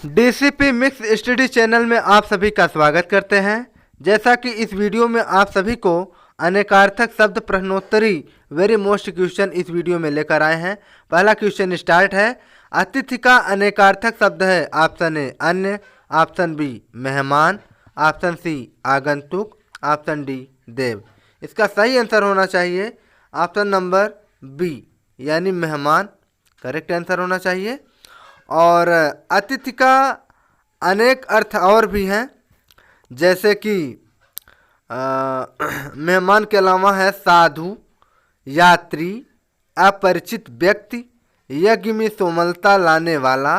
DCP mix study channel में आप सभी का स्वागत करते हैं। जैसा कि इस वीडियो में आप सभी को अनेकार्थक शब्द प्रश्नोत्तरी वेरी मोस्ट क्वेश्चन इस वीडियो में लेकर आए हैं। पहला क्वेश्चन स्टार्ट है। अतिथि का अनेकार्थक शब्द है। ऑप्शन ए अन्य, ऑप्शन बी मेहमान, ऑप्शन सी आगंतुक, ऑप्शन डी देव। इसका सही आंसर होना चाहिए ऑप्शन नंबर बी यानी मेहमान, करेक्ट आंसर होना चाहिए। और अतिथि का अनेक अर्थ और भी हैं, जैसे कि मेहमान के अलावा है साधु, यात्री, अपरिचित व्यक्ति, यज्ञ में कोमलता लाने वाला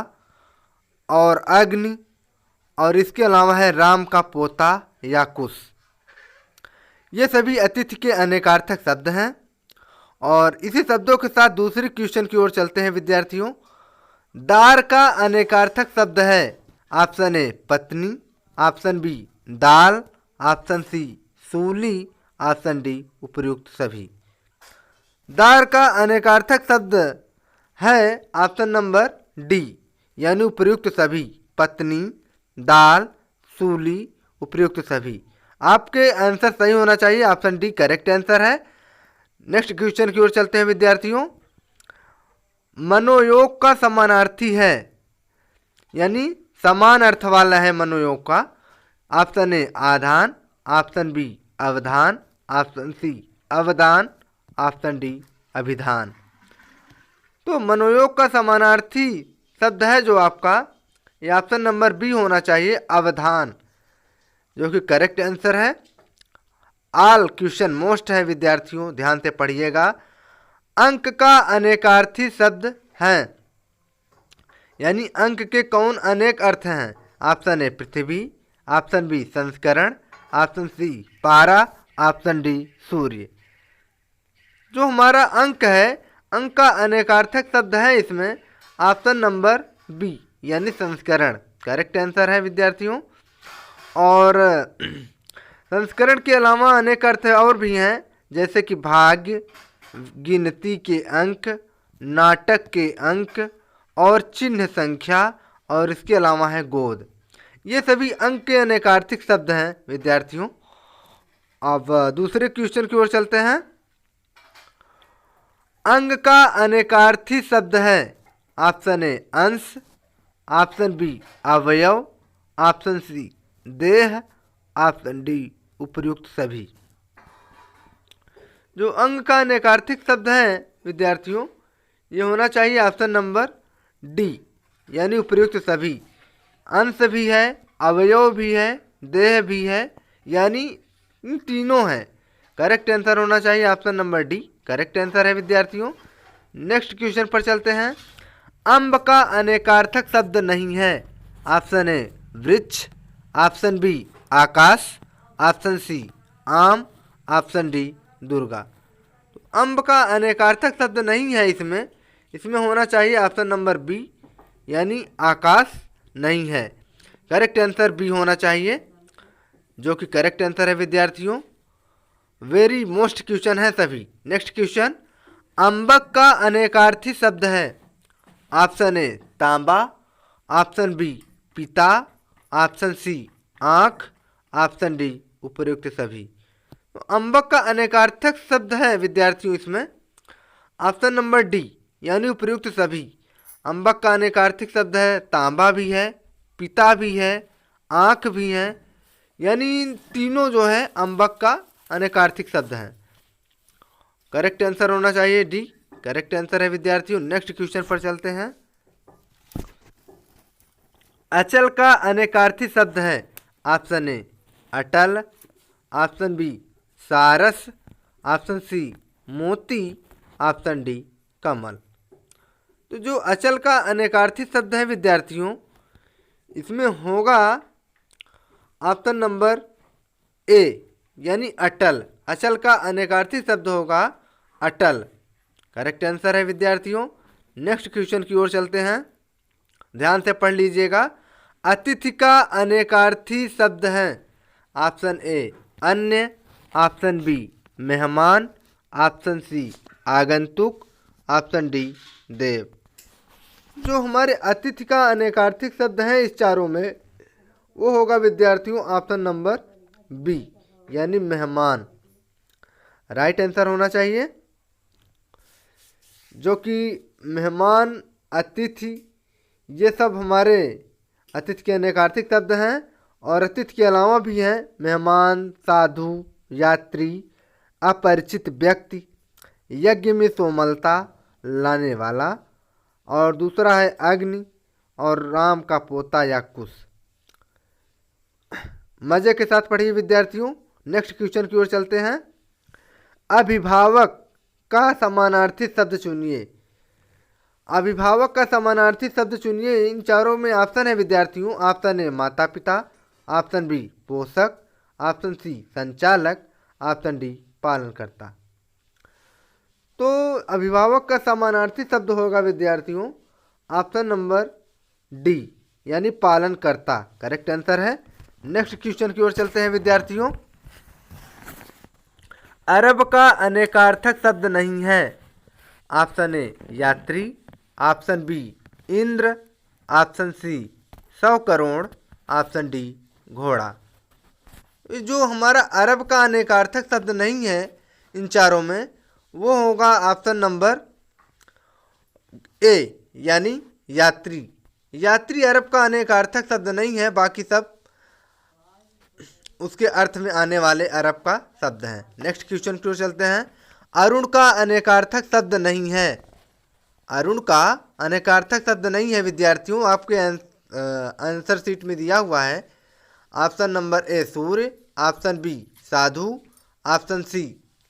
और अग्नि, और इसके अलावा है राम का पोता या कुश। ये सभी अतिथि के अनेकार्थक शब्द हैं। और इसी शब्दों के साथ दूसरे क्वेश्चन की ओर चलते हैं विद्यार्थियों। दार का अनेकार्थक शब्द है। ऑप्शन ए पत्नी, ऑप्शन बी दाल, ऑप्शन सी सूली, ऑप्शन डी उपर्युक्त सभी। दार का अनेकार्थक शब्द है ऑप्शन नंबर डी यानी उपर्युक्त सभी। पत्नी, दाल, सूली, उपर्युक्त सभी। आपके आंसर सही होना चाहिए, ऑप्शन डी करेक्ट आंसर है। नेक्स्ट क्वेश्चन की ओर चलते हैं विद्यार्थियों। मनोयोग का समानार्थी है, यानी समान अर्थ वाला है मनोयोग का। ऑप्शन ए आधान, ऑप्शन बी अवधान, ऑप्शन सी अवदान, ऑप्शन डी अभिधान। तो मनोयोग का समानार्थी शब्द है जो आपका, ये ऑप्शन नंबर बी होना चाहिए अवधान, जो कि करेक्ट आंसर है। ऑल क्वेश्चन मोस्ट है विद्यार्थियों, ध्यान से पढ़िएगा। अंक का अनेकार्थी शब्द हैं, यानी अंक के कौन अनेक अर्थ हैं। ऑप्शन ए पृथ्वी, ऑप्शन बी संस्करण, ऑप्शन सी पारा, ऑप्शन डी सूर्य। जो हमारा अंक है, अंक का अनेकार्थक शब्द है इसमें ऑप्शन नंबर बी यानी संस्करण, करेक्ट आंसर है विद्यार्थियों। और संस्करण के अलावा अनेक अर्थ और भी हैं, जैसे कि भाग्य, गिनती के अंक, नाटक के अंक और चिन्ह संख्या, और इसके अलावा है गोद। ये सभी अंक के अनेकार्थिक शब्द हैं विद्यार्थियों। अब दूसरे क्वेश्चन की ओर चलते हैं। अंग का अनेकार्थी शब्द है। ऑप्शन ए अंश, ऑप्शन बी अवयव, ऑप्शन सी देह, ऑप्शन डी उपर्युक्त सभी। जो अंग का अनेकार्थिक शब्द है विद्यार्थियों, ये होना चाहिए ऑप्शन नंबर डी यानी उपर्युक्त सभी। अंश भी है, अवयव भी है, देह भी है, यानी इन तीनों हैं। करेक्ट आंसर होना चाहिए option number D, correct answer है विद्यार्थियों। नेक्स्ट क्वेश्चन पर चलते हैं। अम्ब का अनेकार्थक शब्द नहीं है। ऑप्शन ए वृक्ष, ऑप्शन बी आकाश, ऑप्शन सी आम, ऑप्शन डी दुर्गा। तो अम्ब का अनेकार्थक शब्द नहीं है इसमें होना चाहिए ऑप्शन नंबर बी यानी आकाश नहीं है। करेक्ट आंसर बी होना चाहिए, जो कि करेक्ट आंसर है विद्यार्थियों। वेरी मोस्ट क्वेश्चन है सभी। Next question. अम्बक का अनेकार्थी शब्द है। ऑप्शन ए तांबा, ऑप्शन बी पिता, ऑप्शन सी आँख, ऑप्शन डी उपर्युक्त सभी। तो अम्बक का अनेकार्थक शब्द है विद्यार्थियों इसमें ऑप्शन नंबर डी यानी उपर्युक्त सभी। अम्बक का अनेकार्थिक शब्द है, तांबा भी है, पिता भी है, आँख भी है, यानी इन तीनों जो है अम्बक का अनेकार्थिक शब्द हैं। करेक्ट आंसर होना चाहिए डी, करेक्ट आंसर है विद्यार्थियों। नेक्स्ट क्वेश्चन पर चलते हैं। अचल का अनेकार्थी शब्द है। ऑप्शन ए अटल, ऑप्शन बी सारस, ऑप्शन सी मोती, ऑप्शन डी कमल। तो जो अचल का अनेकार्थी शब्द है विद्यार्थियों, इसमें होगा ऑप्शन नंबर ए यानी अटल। अचल का अनेकार्थी शब्द होगा अटल, करेक्ट आंसर है विद्यार्थियों। नेक्स्ट क्वेश्चन की ओर चलते हैं, ध्यान से पढ़ लीजिएगा। अतिथि का अनेकार्थी शब्द है। ऑप्शन ए अन्य, ऑप्शन बी मेहमान, ऑप्शन सी आगंतुक, ऑप्शन डी देव। जो हमारे अतिथि का अनेकार्थिक शब्द है इस चारों में, वो होगा विद्यार्थियों ऑप्शन नंबर बी, यानी मेहमान। राइट आंसर होना चाहिए, जो कि मेहमान, अतिथि, ये सब हमारे अतिथि के अनेकार्थिक शब्द हैं। और अतिथि के अलावा भी हैं मेहमान, साधु, यात्री, अपरिचित व्यक्ति, यज्ञ में सोमलता लाने वाला, और दूसरा है अग्नि, और राम का पोता या कुश। मजे के साथ पढ़िए विद्यार्थियों। नेक्स्ट क्वेश्चन की ओर चलते हैं। अभिभावक का समानार्थी शब्द चुनिए। अभिभावक का समानार्थी शब्द चुनिए। इन चारों में ऑप्शन है विद्यार्थियों। ऑप्शन ए माता पिता, ऑप्शन बी पोषक, ऑप्शन सी संचालक, ऑप्शन डी पालनकर्ता। तो अभिभावक का समानार्थी शब्द होगा विद्यार्थियों ऑप्शन नंबर डी, यानी पालनकर्ता। करेक्ट आंसर है। नेक्स्ट क्वेश्चन की ओर चलते हैं विद्यार्थियों। अरब का अनेकार्थक शब्द नहीं है। ऑप्शन ए यात्री, option B Indra, option C 100 crore, option D घोड़ा। जो हमारा अरब का अनेकार्थक शब्द नहीं है इन चारों में, वो होगा ऑप्शन नंबर ए, यानी यात्री। यात्री अरब का अनेकार्थक शब्द नहीं है, बाकी सब उसके अर्थ में आने वाले अरब का शब्द हैं। नेक्स्ट क्वेश्चन की ओर चलते हैं। अरुण का अनेकार्थक शब्द नहीं है। अरुण का अनेकार्थक शब्द नहीं है विद्यार्थियों, आपके आंसर शीट में दिया हुआ है। ऑप्शन नंबर ए सूर्य, ऑप्शन बी साधु, ऑप्शन सी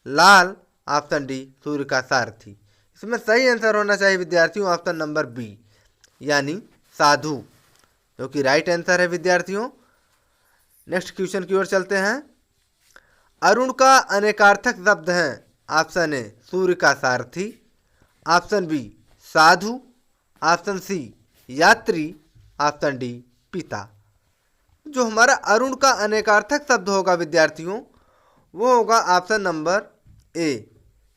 लाल, ऑप्शन डी सूर्य का सारथी। इसमें सही आंसर होना चाहिए विद्यार्थियों ऑप्शन नंबर बी, यानी साधु, जो कि राइट आंसर है विद्यार्थियों। नेक्स्ट क्वेश्चन की ओर चलते हैं। अरुण का अनेकार्थक शब्द है। ऑप्शन ए सूर्य का सारथी, ऑप्शन बी साधु, ऑप्शन सी यात्री, ऑप्शन डी पिता। जो हमारा अरुण का अनेकार्थक शब्द होगा विद्यार्थियों, वो होगा ऑप्शन नंबर ए,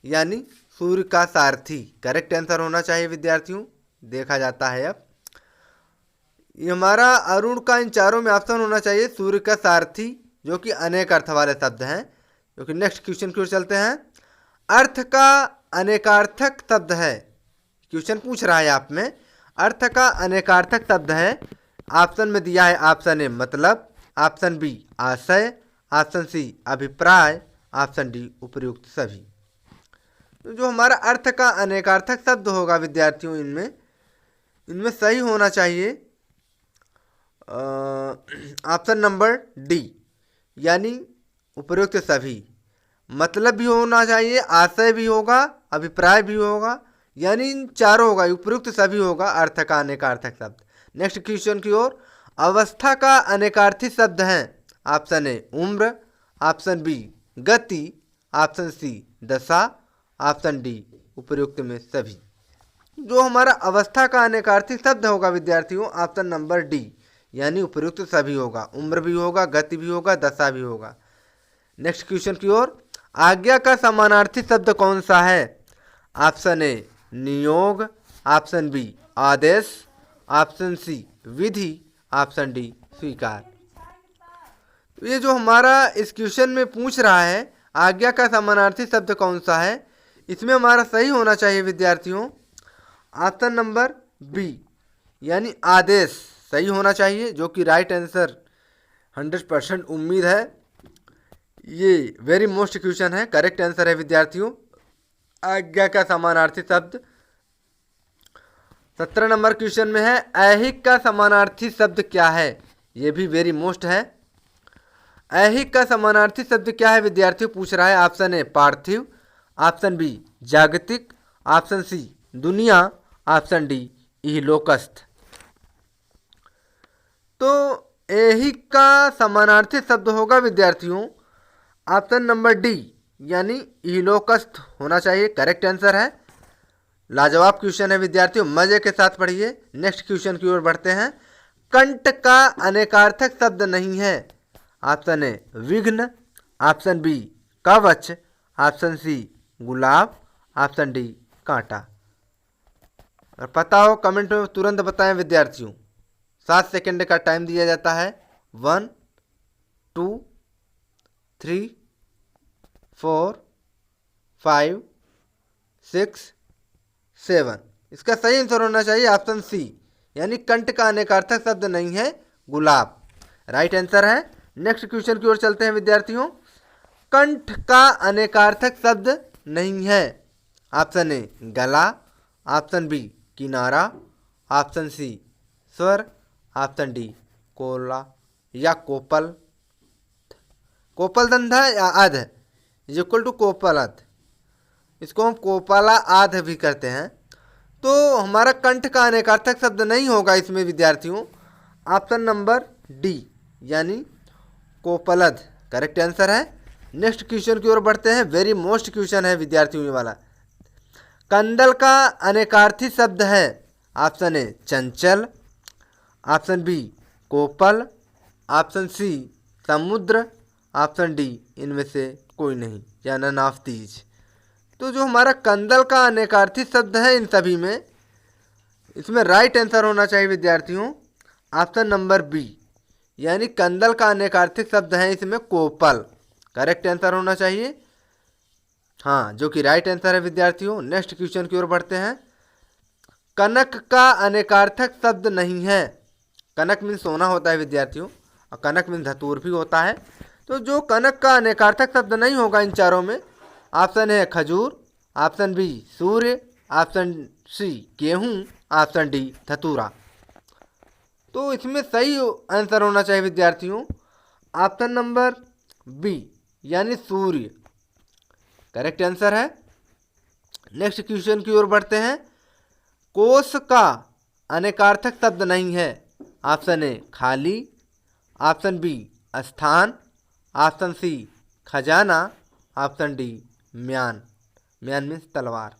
यानी सूर्य का सारथी। करेक्ट आंसर होना चाहिए विद्यार्थियों। देखा जाता है अब ये हमारा अरुण का इन चारों में ऑप्शन होना चाहिए सूर्य का सारथी, जो कि अनेक अर्थ वाले शब्द हैं। जो कि नेक्स्ट क्वेश्चन की ओर चलते हैं। अर्थ का अनेकार्थक शब्द है। क्वेश्चन पूछ रहा है आप में, अर्थ का अनेकार्थक शब्द है। ऑप्शन में दिया है ऑप्शन ए मतलब, ऑप्शन बी आशय, ऑप्शन सी अभिप्राय, ऑप्शन डी उपर्युक्त सभी। तो जो हमारा अर्थ का अनेकार्थक शब्द होगा विद्यार्थियों, इनमें सही होना चाहिए ऑप्शन नंबर डी, यानी उपर्युक्त सभी। मतलब भी होना चाहिए, आशय भी होगा, अभिप्राय भी होगा, यानी इन चारों होगा, उपर्युक्त सभी होगा अर्थ का अनेकार्थक शब्द। नेक्स्ट क्वेश्चन की ओर। अवस्था का अनेकार्थी शब्द है। ऑप्शन ए उम्र, ऑप्शन बी गति, ऑप्शन सी दशा, ऑप्शन डी उपर्युक्त में सभी। जो हमारा अवस्था का अनेकार्थी शब्द होगा विद्यार्थियों ऑप्शन नंबर डी, यानी उपर्युक्त सभी होगा। उम्र भी होगा, गति भी होगा, दशा भी होगा। नेक्स्ट क्वेश्चन की ओर। आज्ञा का समानार्थी शब्द कौन सा है। ऑप्शन ए नियोग, ऑप्शन बी आदेश, ऑप्शन सी विधि, ऑप्शन डी स्वीकार। ये जो हमारा इस क्वेश्चन में पूछ रहा है आज्ञा का समानार्थी शब्द कौन सा है, इसमें हमारा सही होना चाहिए विद्यार्थियों ऑप्शन नंबर बी, यानी आदेश सही होना चाहिए, जो कि राइट आंसर 100% उम्मीद है। ये वेरी मोस्ट क्वेश्चन है, करेक्ट आंसर है विद्यार्थियों। आज्ञा का समानार्थी शब्द 17 नंबर क्वेश्चन में है। ऐहिक का समानार्थी शब्द क्या है। ये भी वेरी मोस्ट है। ऐहिक का समानार्थी शब्द क्या है विद्यार्थियों पूछ रहा है। ऑप्शन ए पार्थिव, ऑप्शन बी जागतिक, ऑप्शन सी दुनिया, ऑप्शन डी इहलोकस्थ। तो ऐहिक का समानार्थी शब्द होगा विद्यार्थियों ऑप्शन नंबर डी, यानी इहलोकस्थ होना चाहिए। करेक्ट आंसर है। लाजवाब क्वेश्चन है विद्यार्थियों, मजे के साथ पढ़िए। नेक्स्ट क्वेश्चन की ओर बढ़ते हैं। कंट का अनेकार्थक शब्द नहीं है। ऑप्शन ए विघ्न, ऑप्शन बी कवच, ऑप्शन सी गुलाब, ऑप्शन डी कांटा। और पता हो कमेंट में तुरंत बताएं विद्यार्थियों। 7 सेकंड का टाइम दिया जाता है। 1 2 3 4 5 6 7। इसका सही आंसर होना चाहिए ऑप्शन सी, यानी कंठ का अनेकार्थक शब्द नहीं है गुलाब, राइट आंसर है। नेक्स्ट क्वेश्चन की ओर चलते हैं विद्यार्थियों। कंठ का अनेकार्थक शब्द नहीं है। ऑप्शन ए गला, ऑप्शन बी किनारा, ऑप्शन सी स्वर, ऑप्शन डी कोला या कोपल। कोपलदंधा या आध इज इक्वल टू कोपलत, इसको हम कोपला आध भी करते हैं। तो हमारा कंठ का अनेकार्थक शब्द नहीं होगा इसमें विद्यार्थियों। ऑप्शन नंबर डी यानी कोपलद करेक्ट आंसर है। नेक्स्ट क्वेश्चन की ओर बढ़ते हैं। वेरी मोस्ट क्वेश्चन है विद्यार्थियों ये वाला। कंदल का अनेकार्थी शब्द है। ऑप्शन ए चंचल, ऑप्शन बी कोपल, ऑप्शन सी समुद्र, ऑप्शन डी इनमें से कोई नहीं या नन ऑफ दीज। तो जो हमारा कंदल का अनेकार्थी शब्द है इन सभी में, इसमें राइट आंसर होना चाहिए विद्यार्थियों ऑप्शन नंबर बी, यानी कंदल का अनेकार्थिक शब्द है इसमें कोपल, करेक्ट आंसर होना चाहिए। हाँ, जो कि राइट आंसर है विद्यार्थियों। नेक्स्ट क्वेश्चन की ओर बढ़ते हैं। कनक का अनेकार्थक शब्द नहीं है। कनक मीन सोना होता है विद्यार्थियों, और कनक मीन धतूर भी होता है। तो जो कनक का अनेकार्थक शब्द नहीं होगा इन चारों में, ऑप्शन है खजूर, ऑप्शन बी सूर्य, ऑप्शन सी गेहूँ, ऑप्शन डी धतूरा। तो इसमें सही आंसर होना चाहिए विद्यार्थियों ऑप्शन नंबर बी यानी सूर्य, करेक्ट आंसर है। नेक्स्ट क्वेश्चन की ओर बढ़ते हैं। कोश का अनेकार्थक शब्द नहीं है। ऑप्शन ए खाली, ऑप्शन बी स्थान, ऑप्शन सी खजाना, ऑप्शन डी म्यान। म्यान मीन्स तलवार।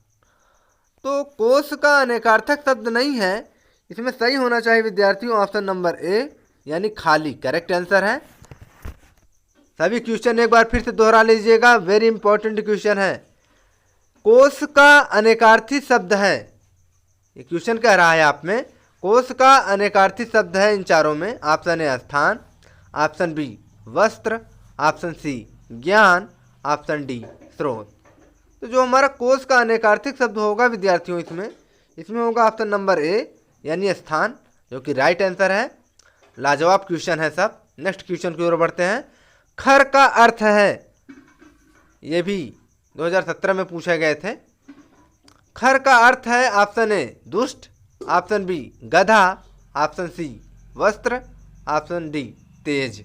तो कोश का अनेकार्थक शब्द नहीं है, इसमें सही होना चाहिए विद्यार्थियों ऑप्शन नंबर ए यानी खाली, करेक्ट आंसर है। सभी क्वेश्चन एक बार फिर से दोहरा लीजिएगा, वेरी इंपॉर्टेंट क्वेश्चन है। कोश का अनेकार्थी शब्द है, ये क्वेश्चन कह रहा है आप में, कोश का अनेकार्थी शब्द है इन चारों में। ऑप्शन ए स्थान, ऑप्शन बी वस्त्र, ऑप्शन सी ज्ञान, ऑप्शन डी स्रोत। तो जो हमारा कोश का अनेकार्थिक शब्द होगा विद्यार्थियों इसमें होगा ऑप्शन नंबर ए यानी स्थान, जो कि राइट आंसर है। लाजवाब क्वेश्चन है सब। नेक्स्ट क्वेश्चन की ओर बढ़ते हैं। खर का अर्थ है, ये भी 2017 में पूछे गए थे। खर का अर्थ है ऑप्शन ए दुष्ट, ऑप्शन बी गधा, ऑप्शन सी वस्त्र, ऑप्शन डी तेज।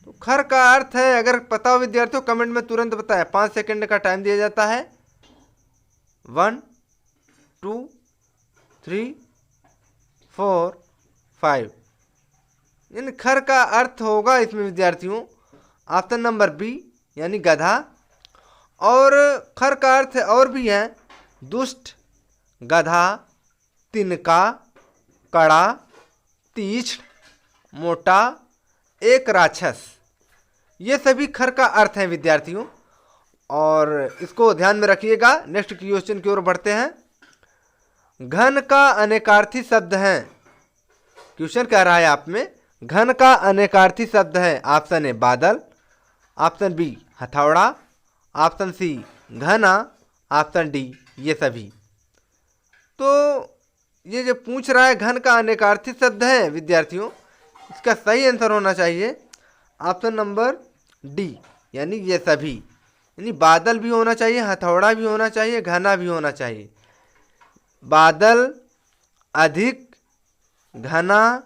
तो खर का अर्थ है, अगर पता हो विद्यार्थियों कमेंट में तुरंत बताएं। 5 सेकंड का टाइम दिया जाता है। 1 2 3 4 5। इन खर का अर्थ होगा इसमें विद्यार्थियों ऑप्शन नंबर बी यानी गधा। और खर का अर्थ और भी है दुष्ट, गधा, तिनका, कड़ा, तीक्ष्ण, मोटा, एक राक्षस। ये सभी खर का अर्थ है विद्यार्थियों, और इसको ध्यान में रखिएगा। नेक्स्ट क्वेश्चन की ओर बढ़ते हैं। घन का अनेकार्थी शब्द है। क्वेश्चन कह रहा है आप में घन का अनेकार्थी शब्द है। ऑप्शन ए बादल, ऑप्शन बी हथौड़ा, ऑप्शन सी घना, ऑप्शन डी ये सभी। तो ये जो पूछ रहा है घन का अनेकार्थी शब्द है विद्यार्थियों, इसका सही आंसर होना चाहिए ऑप्शन नंबर डी यानी ये सभी। यानी बादल भी होना चाहिए, हथौड़ा भी होना चाहिए, घना भी होना चाहिए। बादल, अधिक, घना,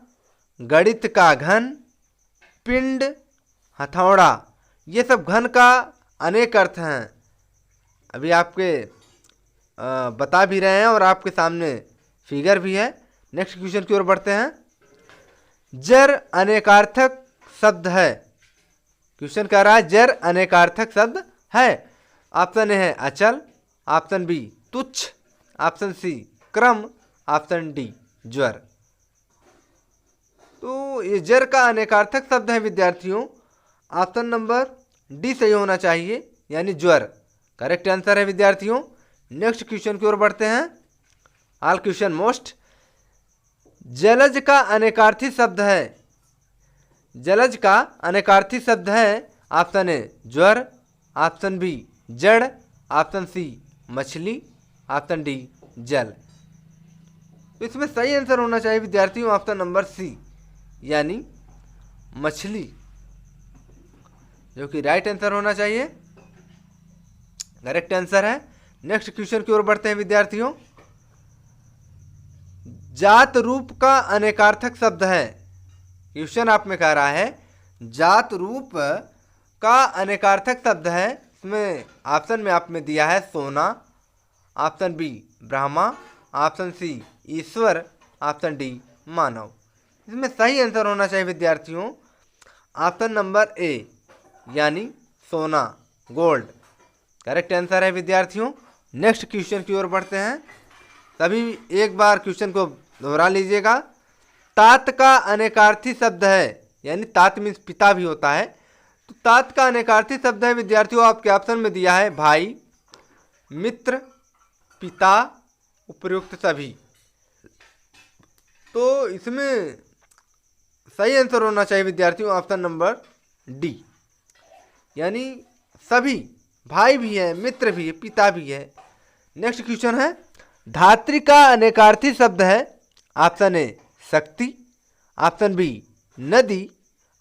गणित का घन, पिंड, हथौड़ा, ये सब घन का अनेक अर्थ हैं। अभी आपके बता भी रहे हैं और आपके सामने फिगर भी है। नेक्स्ट क्वेश्चन की ओर बढ़ते हैं। जर अनेकार्थक शब्द है। क्वेश्चन कह रहा है जर अनेकार्थक शब्द है। ऑप्शन ए है अचल, ऑप्शन बी तुच्छ, ऑप्शन सी क्रम, ऑप्शन डी ज्वर। तो ये जर का अनेकार्थक शब्द है विद्यार्थियों, ऑप्शन नंबर डी सही होना चाहिए यानी ज्वर, करेक्ट आंसर है विद्यार्थियों। नेक्स्ट क्वेश्चन की ओर बढ़ते हैं। All question most. जलज का अनेकार्थी शब्द है, जलज का अनेकार्थी शब्द है। ऑप्शन ए ज्वर, ऑप्शन बी जड़, ऑप्शन सी मछली, ऑप्शन डी जल। तो इसमें सही आंसर होना चाहिए विद्यार्थियों ऑप्शन नंबर सी यानी मछली, जो कि राइट आंसर होना चाहिए, करेक्ट आंसर है। नेक्स्ट क्वेश्चन की ओर बढ़ते हैं विद्यार्थियों। जात रूप का अनेकार्थक शब्द है। क्वेश्चन आप में कह रहा है जात रूप का अनेकार्थक शब्द है। इसमें ऑप्शन में आप में दिया है सोना, option B Brahma, option C ईश्वर, ऑप्शन डी मानव। इसमें सही आंसर होना चाहिए विद्यार्थियों ऑप्शन नंबर ए यानी सोना, गोल्ड, करेक्ट आंसर है विद्यार्थियों। नेक्स्ट क्वेश्चन की ओर बढ़ते हैं। सभी एक बार क्वेश्चन को दोहरा लीजिएगा। तात का अनेकार्थी शब्द है, यानी तात मीन्स पिता भी होता है। तो तात का अनेकार्थी शब्द है विद्यार्थियों, आपके ऑप्शन में दिया है भाई, मित्र, पिता, उपयुक्त सभी। तो इसमें सही आंसर होना चाहिए विद्यार्थियों ऑप्शन नंबर डी यानी सभी, भाई भी है, मित्र भी है, पिता भी है। नेक्स्ट क्वेश्चन है धात्री का अनेकार्थी शब्द है। ऑप्शन ए शक्ति, ऑप्शन बी नदी,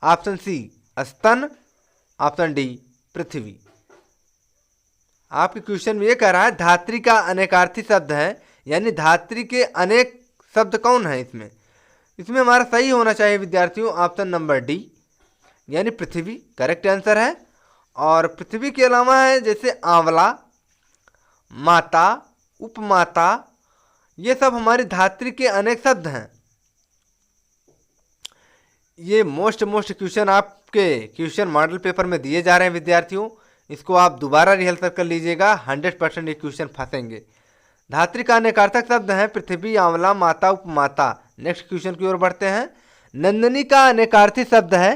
ऑप्शन सी स्तन, ऑप्शन डी पृथ्वी। आपके क्वेश्चन में ये कह रहा है धात्री का अनेकार्थी शब्द है, यानी धात्री के अनेक शब्द कौन है इसमें। इसमें हमारा सही होना चाहिए विद्यार्थियों ऑप्शन नंबर डी यानी पृथ्वी, करेक्ट आंसर है। और पृथ्वी के अलावा है जैसे आंवला, माता, उपमाता, ये सब हमारी धात्री के अनेक शब्द हैं। ये मोस्ट क्वेश्चन आपके क्वेश्चन मॉडल पेपर में दिए जा रहे हैं विद्यार्थियों, इसको आप दोबारा रिहर्सल कर लीजिएगा, 100% ये क्वेश्चन फंसेंगे। धात्री का अनेकार्थक शब्द है पृथ्वी, आंवला, माता, उपमाता। नेक्स्ट क्वेश्चन की ओर बढ़ते हैं। नंदिनी का अनेकार्थी शब्द है।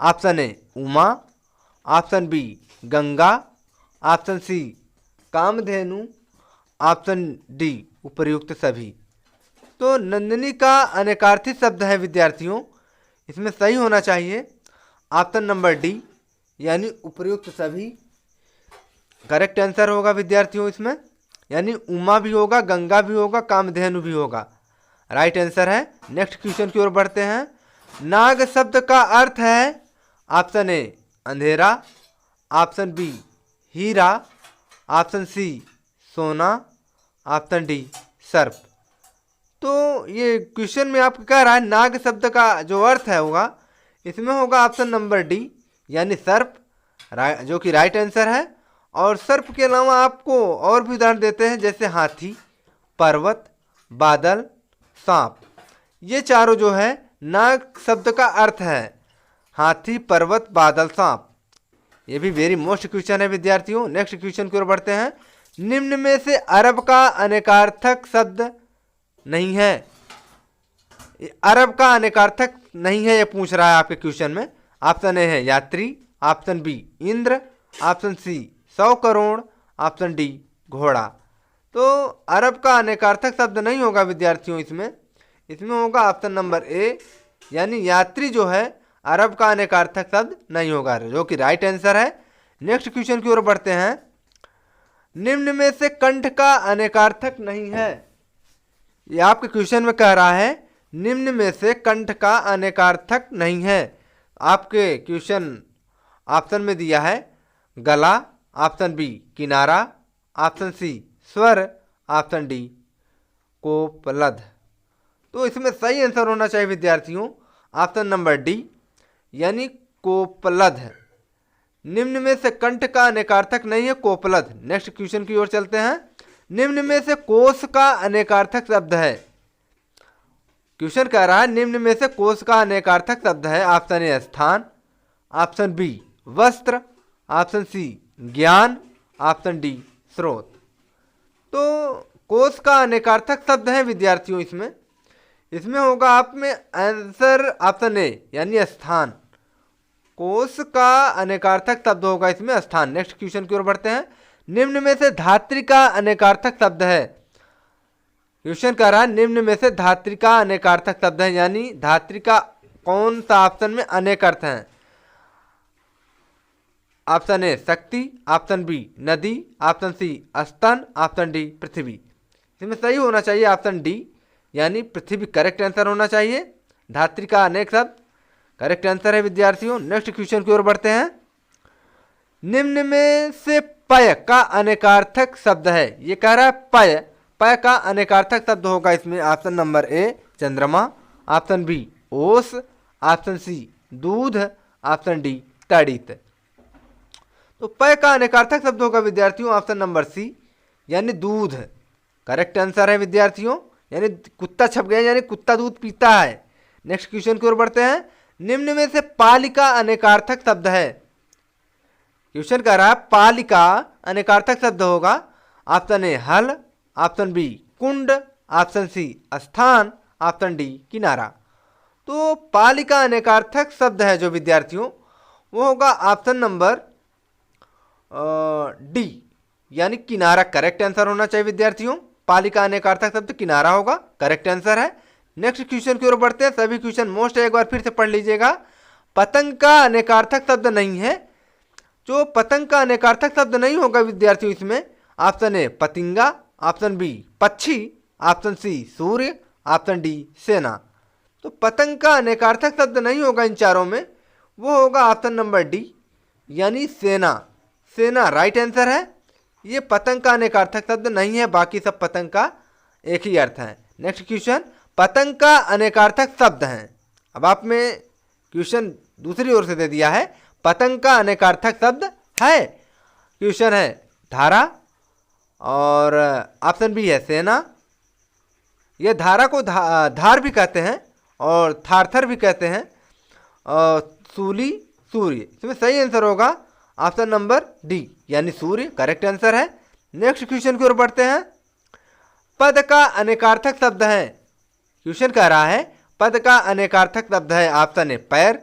Option A Uma, option B Ganga, option C Kamdhenu, option D उपर्युक्त सभी। तो नंदिनी का अनेकार्थी शब्द है विद्यार्थियों, इसमें सही होना चाहिए ऑप्शन नंबर डी यानी उपर्युक्त सभी, करेक्ट आंसर होगा विद्यार्थियों इसमें, यानी उमा भी होगा, गंगा भी होगा, कामधेनु भी होगा, राइट आंसर है। नेक्स्ट क्वेश्चन की ओर बढ़ते हैं। नाग शब्द का अर्थ है। ऑप्शन ए अंधेरा, ऑप्शन बी हीरा, ऑप्शन सी सोना, ऑप्शन डी सर्प। तो ये क्वेश्चन में आपको कह रहा है नाग शब्द का जो अर्थ है होगा, इसमें होगा ऑप्शन नंबर डी यानी सर्प, जो कि राइट आंसर है। और सर्प के अलावा आपको और भी उदाहरण देते हैं जैसे हाथी, पर्वत, बादल, सांप। ये चारों जो है नाग शब्द का अर्थ है, हाथी, पर्वत, बादल, सांप। ये भी वेरी मोस्ट क्वेश्चन है विद्यार्थियों। नेक्स्ट क्वेश्चन की ओर बढ़ते हैं। निम्न में से अरब का अनेकार्थक शब्द नहीं है। अरब का अनेकार्थक नहीं है ये पूछ रहा है आपके क्वेश्चन में। ऑप्शन ए है यात्री, option B Indra, option C 100 crore, option D घोड़ा। तो अरब का अनेकार्थक शब्द नहीं होगा विद्यार्थियों इसमें होगा ऑप्शन नंबर ए यानी यात्री जो है अरब का अनेकार्थक शब्द नहीं होगा, जो कि राइट आंसर है। नेक्स्ट क्वेश्चन की ओर बढ़ते हैं। निम्न में से कंठ का अनेकार्थक नहीं है। ये आपके क्वेश्चन में कह रहा है निम्न में से कंठ का अनेकार्थक नहीं है। आपके क्वेश्चन ऑप्शन में दिया है गला, ऑप्शन बी किनारा, ऑप्शन सी स्वर, ऑप्शन डी कोपलध। तो इसमें सही आंसर होना चाहिए विद्यार्थियों ऑप्शन नंबर डी यानी कोपलध। निम्न में से कंठ का अनेकार्थक नहीं है कोपलध। नेक्स्ट क्वेश्चन की ओर चलते हैं। निम्न में से कोश का अनेकार्थक शब्द है। क्वेश्चन कह रहा है निम्न में से कोश का अनेकार्थक शब्द है। ऑप्शन ए स्थान, ऑप्शन बी वस्त्र, ऑप्शन सी ज्ञान, ऑप्शन डी स्रोत। तो कोश का अनेकार्थक शब्द है विद्यार्थियों इसमें होगा आप में आंसर ऑप्शन ए यानी स्थान। कोश का अनेकार्थक शब्द होगा इसमें स्थान। नेक्स्ट क्वेश्चन की ओर बढ़ते हैं। निम्न में से धात्री का अनेकार्थक शब्द है। क्वेश्चन कह रहा है निम्न में से धात्री का अनेकार्थक शब्द है, यानी धात्री का कौन सा ऑप्शन में अनेक अर्थ हैं। ऑप्शन ए शक्ति, ऑप्शन बी नदी, ऑप्शन सी स्तन, ऑप्शन डी पृथ्वी। इसमें सही होना चाहिए ऑप्शन डी यानी पृथ्वी करेक्ट आंसर होना चाहिए। धात्री का अनेक शब्द करेक्ट आंसर है विद्यार्थियों। नेक्स्ट क्वेश्चन की ओर बढ़ते हैं। निम्न में से पय का अनेकार्थक शब्द है, ये कह रहा है पय, पय का अनेकार्थक शब्द होगा इसमें ऑप्शन नंबर ए चंद्रमा, ऑप्शन बी ओस, ऑप्शन सी दूध, ऑप्शन डी तड़ित। तो पय का अनेकार्थक शब्द होगा विद्यार्थियों ऑप्शन नंबर सी यानी दूध करेक्ट आंसर है विद्यार्थियों। यानी कुत्ता छप गया यानी कुत्ता दूध पीता है। नेक्स्ट क्वेश्चन की ओर बढ़ते हैं। निम्न में से पालिका अनेकार्थक शब्द है। क्वेश्चन कह रहा है पालिका अनेकार्थक शब्द होगा ऑप्शन ए हल, ऑप्शन बी कुंड, ऑप्शन सी स्थान, ऑप्शन डी किनारा। तो पालिका अनेकार्थक शब्द है जो विद्यार्थियों वो होगा ऑप्शन नंबर डी यानी किनारा करेक्ट आंसर होना चाहिए विद्यार्थियों। पालिका अनेकार्थक शब्द किनारा होगा करेक्ट आंसर है। नेक्स्ट क्वेश्चन की ओर बढ़ते हैं। सभी क्वेश्चन मोस्ट एक बार फिर से पढ़ लीजिएगा। पतंग का अनेकार्थक शब्द नहीं है। जो पतंग का अनेकार्थक शब्द नहीं होगा विद्यार्थियों इसमें ऑप्शन ए पतिंगा, ऑप्शन बी पक्षी, ऑप्शन सी सूर्य, ऑप्शन डी सेना। तो पतंग का अनेकार्थक शब्द नहीं होगा इन चारों में, वो होगा ऑप्शन नंबर डी यानी सेना। सेना राइट आंसर है। ये पतंग का अनेकार्थक शब्द नहीं है, बाकी सब पतंग का एक ही अर्थ है। नेक्स्ट क्वेश्चन पतंग का अनेकार्थक शब्द है। अब आप में क्वेश्चन दूसरी ओर से दे दिया है पतंग का अनेकार्थक शब्द है। क्वेश्चन है धारा और ऑप्शन बी है सेना। यह धारा को धार भी कहते हैं और थारथर भी कहते हैं और सूली सूर्य। इसमें सही आंसर होगा ऑप्शन नंबर डी यानी सूर्य करेक्ट आंसर है। नेक्स्ट क्वेश्चन की ओर बढ़ते हैं। पद का अनेकार्थक शब्द है। क्वेश्चन कह रहा है पद का अनेकार्थक शब्द है ऑप्शन ए पैर,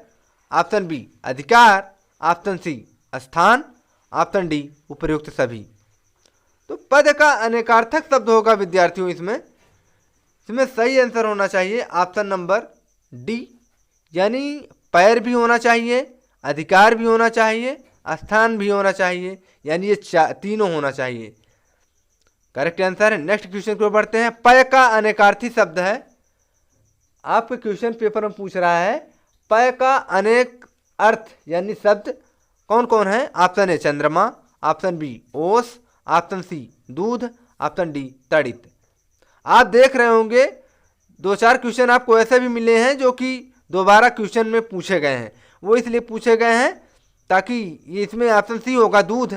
ऑप्शन बी अधिकार, ऑप्शन सी स्थान, ऑप्शन डी उपर्युक्त सभी। तो पद का अनेकार्थक शब्द होगा विद्यार्थियों इसमें सही आंसर होना चाहिए ऑप्शन नंबर डी यानी पैर भी होना चाहिए, अधिकार भी होना चाहिए, स्थान भी होना चाहिए, यानी ये तीनों होना चाहिए करेक्ट आंसर है। नेक्स्ट क्वेश्चन की ओर बढ़ते हैं। पय का अनेकार्थी शब्द है। आपके क्वेश्चन पेपर में पूछ रहा है पय का अनेक अर्थ यानी शब्द कौन कौन है। ऑप्शन ए चंद्रमा, ऑप्शन बी ओस, ऑप्शन सी दूध, ऑप्शन डी तड़ित। आप देख रहे होंगे दो चार क्वेश्चन आपको ऐसे भी मिले हैं जो कि दोबारा क्वेश्चन में पूछे गए हैं। वो इसलिए पूछे गए हैं ताकि ये इसमें ऑप्शन सी होगा दूध,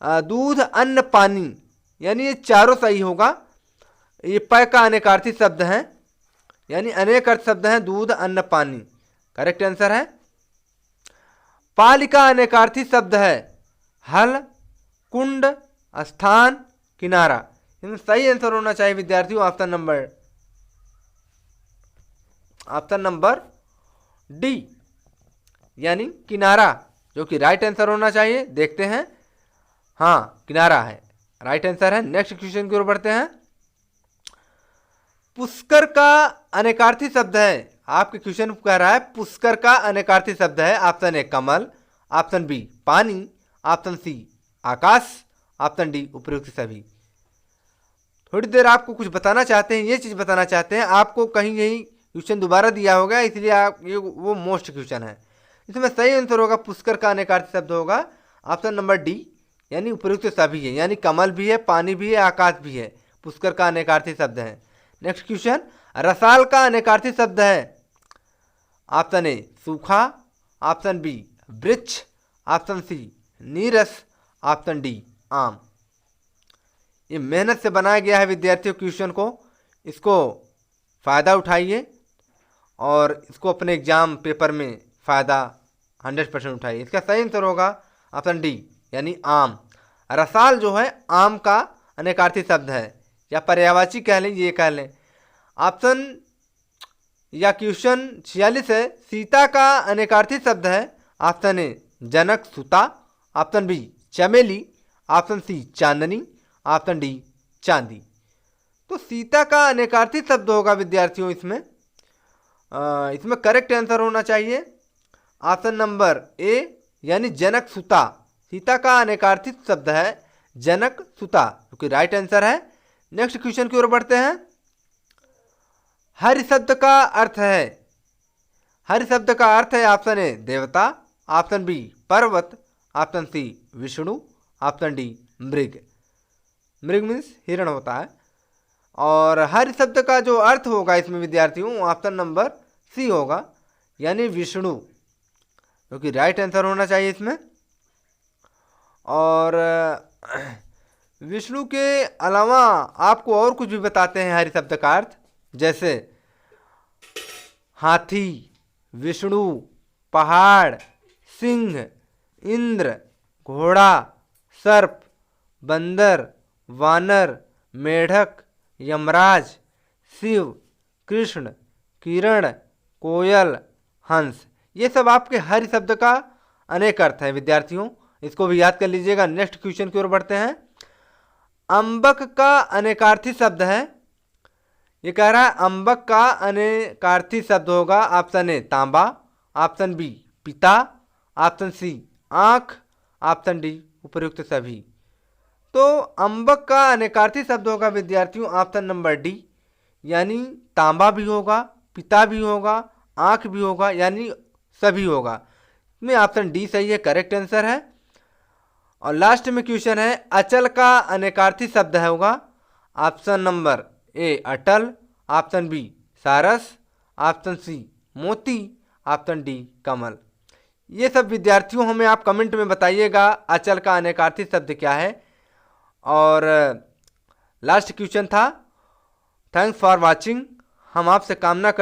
दूध अन्न पानी यानी ये चारों सही होगा। ये पय का अनेकार्थी शब्द हैं यानी अनेक अर्थ शब्द हैं दूध अन्न पानी करेक्ट आंसर है। पालिका अनेकार्थी शब्द है हल, कुंड, स्थान, किनारा। इसमें सही आंसर होना चाहिए विद्यार्थियों ऑप्शन नंबर डी यानी किनारा जो कि राइट आंसर होना चाहिए। देखते हैं हाँ किनारा है राइट आंसर है। नेक्स्ट क्वेश्चन की ओर बढ़ते हैं। पुष्कर का अनेकार्थी शब्द है। आपके क्वेश्चन कह रहा है पुष्कर का अनेकार्थी शब्द है। ऑप्शन ए कमल, ऑप्शन बी पानी, ऑप्शन सी आकाश, ऑप्शन डी उपर्युक्त सभी। थोड़ी देर आपको कुछ बताना चाहते हैं, ये चीज़ बताना चाहते हैं आपको कहीं यही क्वेश्चन दोबारा दिया होगा इसलिए आप ये वो मोस्ट क्वेश्चन है। इसमें सही आंसर होगा पुष्कर का अनेकार्थी शब्द होगा ऑप्शन नंबर डी यानी उपर्युक्त सभी है। यानी कमल भी है, पानी भी है, आकाश भी है, पुष्कर का अनेकार्थी शब्द है। नेक्स्ट क्वेश्चन रसाल का अनेकार्थी शब्द है। ऑप्शन ए सूखा, ऑप्शन बी वृक्ष, ऑप्शन सी नीरस, ऑप्शन डी आम। ये मेहनत से बनाया गया है विद्यार्थियों क्वेश्चन को, इसको फ़ायदा उठाइए और इसको अपने एग्जाम पेपर में फ़ायदा 100% उठाइए। इसका सही आंसर होगा ऑप्शन डी यानी आम। रसाल जो है आम का अनेकार्थी शब्द है या पर्यायवाची कह लें, ये कह लें। ऑप्शन या क्वेश्चन 46 है सीता का अनेकार्थी शब्द है। ऑप्शन ए जनक सुता, ऑप्शन बी चमेली, ऑप्शन सी चांदनी, ऑप्शन डी चांदी। तो सीता का अनेकार्थी शब्द होगा विद्यार्थियों इसमें। इसमें करेक्ट आंसर होना चाहिए ऑप्शन नंबर ए यानी जनक सुता। सीता का अनेकार्थी शब्द है जनक सुता, क्योंकि राइट आंसर है। नेक्स्ट क्वेश्चन की ओर बढ़ते हैं। हरि शब्द का अर्थ है, हरि शब्द का अर्थ है ऑप्शन ए देवता, ऑप्शन बी पर्वत, option C Vishnu, option D मृग। मृग मीन्स हिरण होता है। और हरि शब्द का जो अर्थ होगा इसमें विद्यार्थियों ऑप्शन नंबर सी होगा यानी विष्णु, क्योंकि राइट आंसर होना चाहिए इसमें। और विष्णु के अलावा आपको और कुछ भी बताते हैं हरि शब्द का अर्थ, जैसे हाथी, विष्णु, पहाड़, सिंह, इंद्र, घोड़ा, सर्प, बंदर, वानर, मेढक, यमराज, शिव, कृष्ण, किरण, कोयल, हंस। ये सब आपके हरि शब्द का अनेक अर्थ है विद्यार्थियों, इसको भी याद कर लीजिएगा। नेक्स्ट क्वेश्चन की ओर बढ़ते हैं। अंबक का अनेकार्थी शब्द है, ये कह रहा है अंबक का अनेकार्थी शब्द होगा ऑप्शन ए तांबा, ऑप्शन बी पिता, ऑप्शन सी आँख, ऑप्शन डी उपयुक्त सभी। तो अंबक का अनेकार्थी शब्द होगा विद्यार्थियों ऑप्शन नंबर डी यानी तांबा भी होगा, पिता भी होगा, आँख भी होगा, यानी सभी होगा। इसमें ऑप्शन डी सही है, करेक्ट आंसर है। और लास्ट में क्वेश्चन है अचल का अनेकार्थी शब्द है होगा ऑप्शन नंबर ए अटल, ऑप्शन बी सारस, ऑप्शन सी मोती, ऑप्शन डी कमल। ये सब विद्यार्थियों हमें आप कमेंट में बताइएगा अचल का अनेकार्थी शब्द क्या है। और लास्ट क्वेश्चन था। Thanks for watching. हम आपसे कामना करते